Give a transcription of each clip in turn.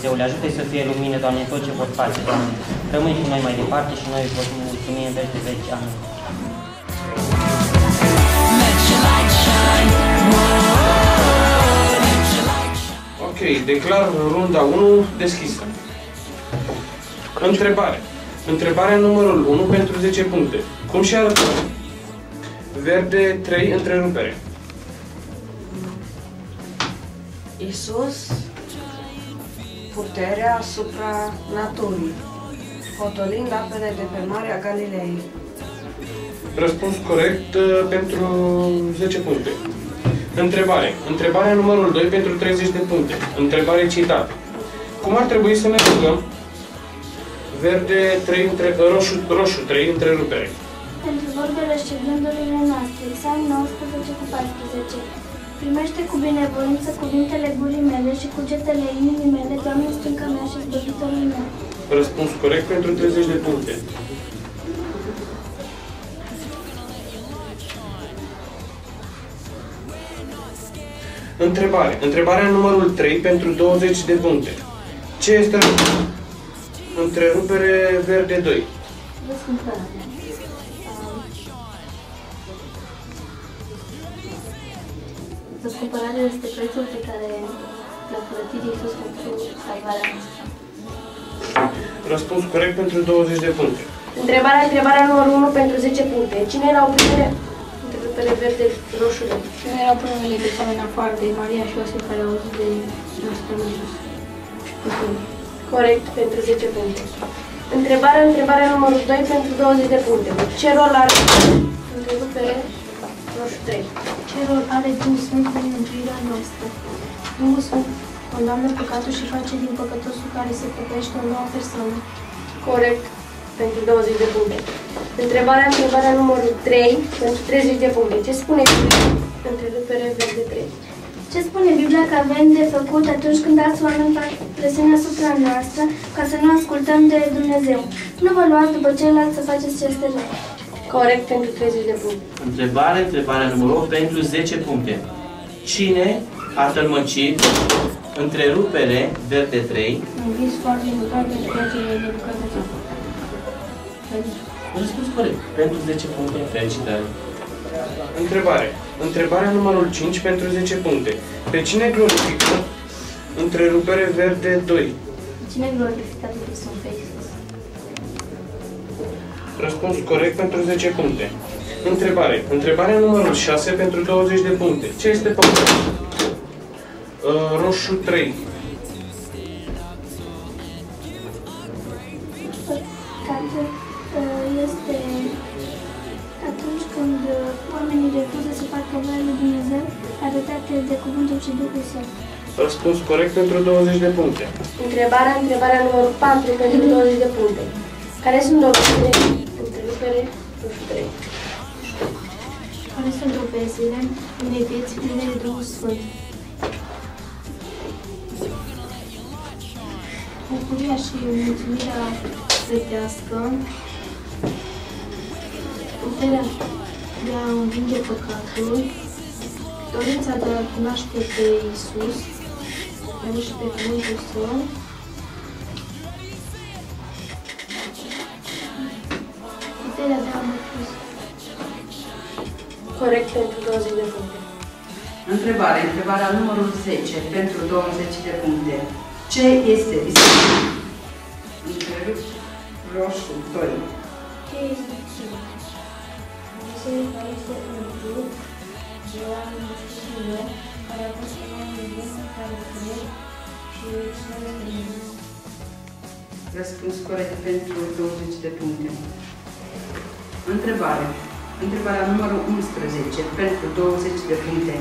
Dumnezeule, ajută-i să fie lumină, Doamne, tot ce vor face, Doamne. Rămâi cu noi mai departe și noi vă mulțumim în veci de veci. Amin. Ok, declar runda 1 deschisă. Întrebare. Întrebarea numărul 1 pentru 10 puncte. Cum și arătă? Verde 3, întrerupere. Iisus, puterea asupra naturii, potolind apele de pe Marea Galilei. Răspuns corect pentru 10 puncte. Întrebare. Întrebarea numărul 2 pentru 30 de puncte. Întrebare citată. Cum ar trebui să ne rugăm? Verde 3, roșu 3, întrerupere. Pentru vorbele și gândurile noastre, Psalm 19 cu 14. Primește cu binevoință cuvintele gurii mele și cugetele inimii mele, Doamne, stânca mea și izbăvitorul meu. Răspuns corect pentru 30 de puncte. Întrebare. Întrebarea numărul 3 pentru 20 de puncte. Ce este întrerupere verde 2? Răscumpărare. Răscumpărarea este prețul pe care l-a plătit Iisus pentru salvarea noastră. Răspuns corect pentru 20 de puncte. Întrebarea numărul 1 pentru 10 puncte. Cine erau primele întrerupere verde roșule? Cine erau primele de oameni afară de Maria și Iosif care au auzit de nostru Iisus? Corect pentru 10 puncte. Întrebarea numărul 2 pentru 20 de puncte. Ce rol are întrerupere roșu 3? Ce rol are Duhul Sfânt în mântuirea noastră? Duhul Sfânt condamnă păcatul și face din păcătosul care se păcăiește o nouă persoană. Corect pentru 20 de puncte. Întrebarea numărul 3 pentru 30 de puncte. Ce spune întrerupere verde 3? Ce spune Biblia că avem de făcut atunci când alți oameni fac presiune asupra noastră ca să nu ascultăm de Dumnezeu? Nu vă luați după ceilalți să faceți ce este rău. Corect pentru 30 de puncte. Întrebarea numărul 8 pentru 10 puncte. Cine a tălmăcit întrerupere verde 3? Am vis foarte important pentru cele de bucătăție. Răspuns corect. Pentru 10 puncte. Felicitări. Întrebare. Întrebarea numărul 5 pentru 10 puncte. Pe cine glorifică întrerupere verde 2? Cine glorifică pe Hristos pe Iisus? Răspuns corect pentru 10 puncte. Întrebare. Întrebarea numărul 6 pentru 20 de puncte. Ce este pământul? Roșu 3. Este atunci când oamenii refuză să facă voia lui Dumnezeu, arătate de cuvântul și Duhul Său. Răspuns corect pentru 20 de puncte. Întrebarea numărul 4 pentru 20 de puncte. Care sunt dovezile întrerupere roșu 3? Care sunt dovezile unei vieți pline de Duhul Sfânt? Bucuria și mulțumirea sfântească, puterea de a învinge păcatul, dorința de a cunoaște pe Iisus, și pe cuvântul Său, puterea de a mărturisi. Corect pentru 20 de puncte. Întrebarea numărul 10 pentru 20 de puncte. Ce este biserica? Întrerup roșu 2. Ce este biserica? Biserica este un grup de oameni deschide care a fost oameni de bun, care cred și slăvesc de Dumnezeu. Răspuns corect pentru 20 de puncte. Întrebarea numărul 11 pentru 20 de puncte.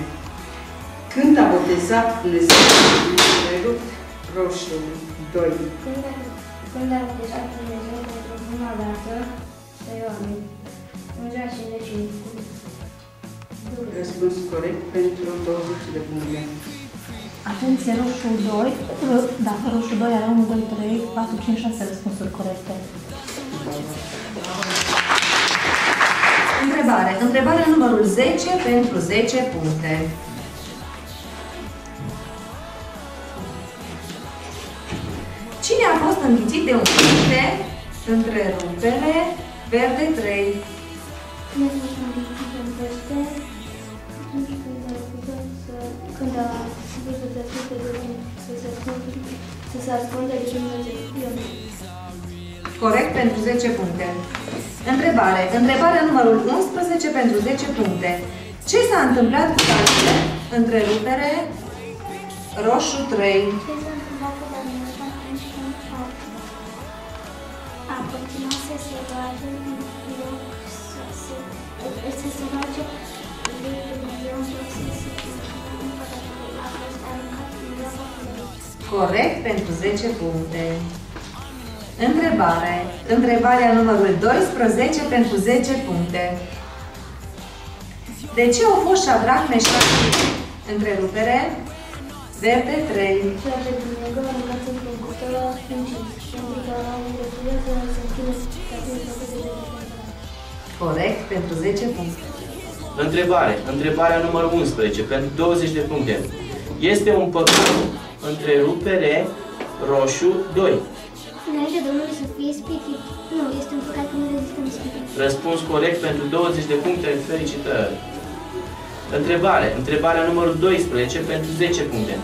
Când a botezat Dumnezeu întrerupt roșu 2? Când a botezat Dumnezeu pentru prima dată pe oameni, plângea și leșinii. Răspuns corect pentru 20 de puncte. Atenție, roșu 2. Dacă roșu 2 are 1, 2, 3, 4, 5, 6 răspunsuri corecte. Întrebarea numărul 10 pentru 10 puncte. fost înghițit de un punte, întrerupere, verde 3. Cine a fost înghițit în pește atunci când a vrut să se ascunde de Dumnezeu. Corect pentru 10 puncte. Întrebare. Întrebarea numărul 11 pentru 10 puncte. Ce s-a întâmplat cu Daniel? Întrerupere, roșu 3. Ce s-a întâmplat cu Daniel atunci când a continuat să se roage în loc să se roage lui Dumnezeu în loc să se a fost aruncat în groapa cu Dumnezeu. Corect pentru 10 puncte. Întrebare. Întrebarea numărul 12 pentru 10 puncte. De ce au fost Șadrac, Meșac și întrerupere? Verde 3. Ceea ce Dumnezeu a aruncat într-un cuptor încins, pentru că au îngăduit să se închidă de Corect pentru 10 puncte. Întrebare. Întrebarea numărul 11 pentru 20 de puncte. Este un păcat întrerupere roșu 2. Înainte Domnului să fie ispitit. Nu, este un păcat că nu rezistăm ispitit. Răspuns corect pentru 20 de puncte. Felicitări! Întrebare. Întrebarea numărul 12 pentru 10 puncte.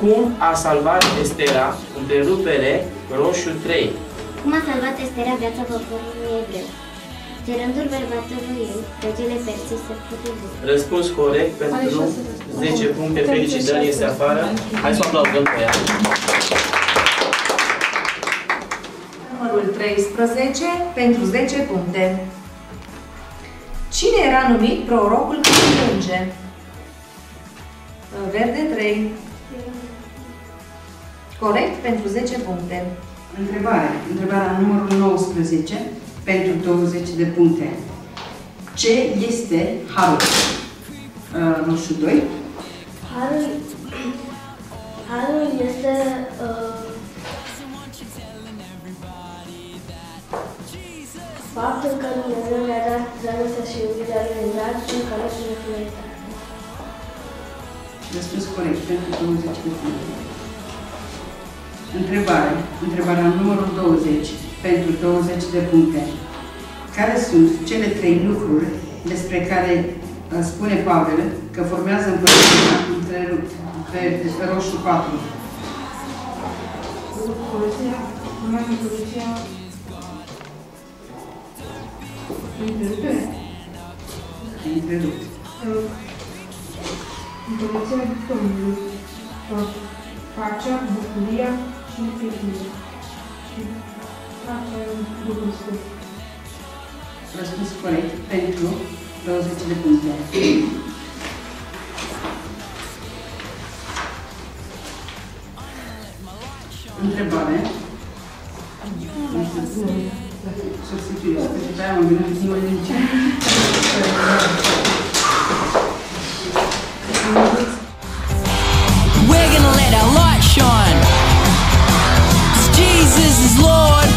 Cum a salvat Estera întrerupere roșu 3? Cum a salvat Estera viața poporului evreu? Cerându-l bărbatului ei, regele Persei să protejeze. Răspuns corect pentru 10 puncte. Felicitări! Este afară. Hai să o aplaudăm pe ea. Numărul 13 pentru 10 puncte. Cine era numit prorocul care plânge? Verde 3. Corect pentru 10 puncte. Întrebare. Întrebarea numărul 19 pentru 20 de puncte. Ce este harul? Roșu 2. Harul este faptul că Dumnezeu le-a dat dragostea și iubirea lui în dar și în care și nefinalitate. Răspuns corect pentru 20 de puncte. Întrebare. Întrebarea numărul 20 pentru 20 de puncte. Care sunt cele 3 lucruri despre care spune Pavel că formează împărăția între roșu 4? Împărăția, Întrerupt. Împărăția Domnului, pacea, bucuria și fericirea. Și pacea Duhul Sfânt. Răspuns corect pentru 20 de puncte. Întrebare. Substituire. Pentru aia mă gândesc numai din ce. We're gonna let our light shine. Jesus is Lord,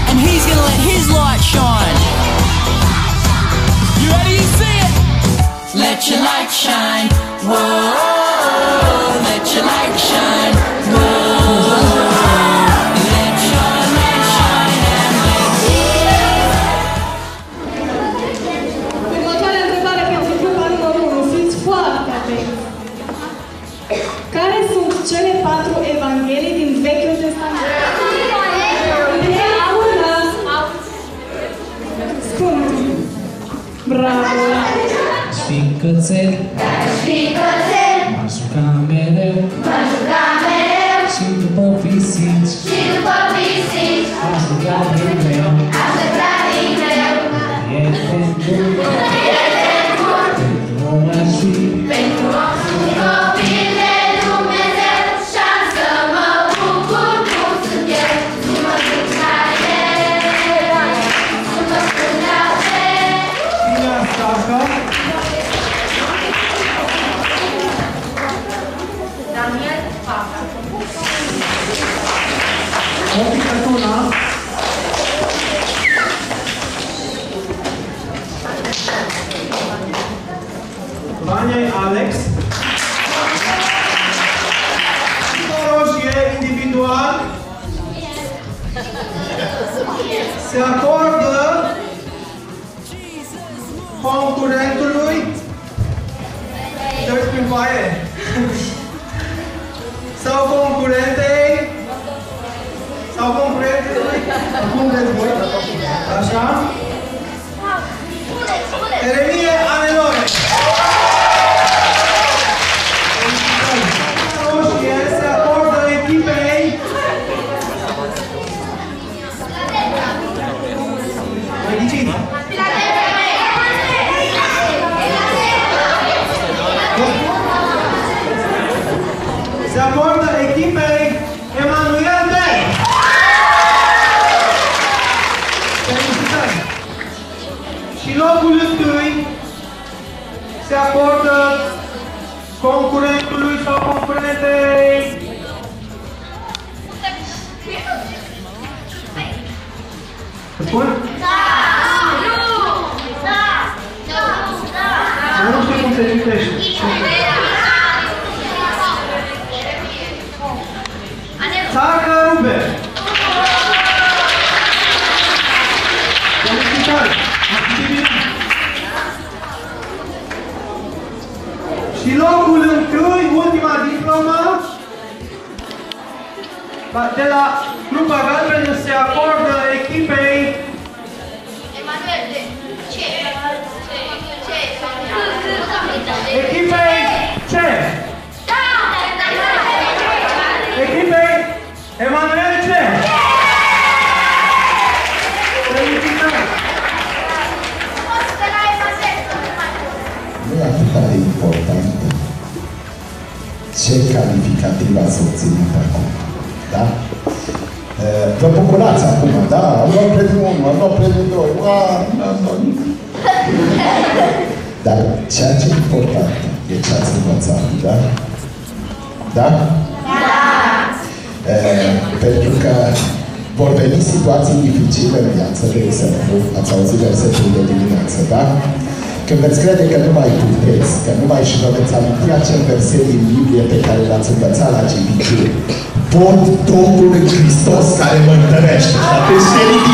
and He's gonna let His light shine. You ready to see it? Let your light shine. Whoa, let your light shine. Whoa. Let shine and Următoarea întrebare pentru grupa numărul 1. Fiți foarte atenți. Care sunt cele 4 evanghelii din Vechiul Testament? Spune. Bravo! Sfică-țel, mă jucam mereu, și după pisici, aș juca din greu, prieten bun, pentru om aș fi, Daniel Papa. Vania Alex. Dorożie indywidualne. Ioan se acordă concurentului te uiți prin foaie sau concurentei sau concurentului acum vreți voi așa Eremie Anelore roșie se acordă echipei mai ghiciți se acordă echipei Emanuel Berg. Felicitări! Și locul întâi se acordă concurentului sau concurentei. Spun? Da! Nu! Da! Nu știu cum se citește. Țacă Ruben! Felicitări! Și locul întâi, ultima diplomă, de la Grupa Galbenă se acordă echipei Emanuel de ce? Echipei ce? Echipei Emanuel ce? Felicitări! Nu e atât de important ce calificativ ați obținut acum, da? Vă bucurați acum, da? Am luat premiul 1, am luat premiul 2, n-am luat nimic. Dar ceea ce e important e ce ați învățat, da? Da? Pentru că vor veni situații dificile în viață, de exemplu, ați auzit versetul de dimineață, da? Când veți crede că nu mai puteți, că nu mai și vă veți aminti acel verset din Biblie pe care l-ați învățat la GBQ. Pot totul în Hristos care mă întărește. Și atunci te ridici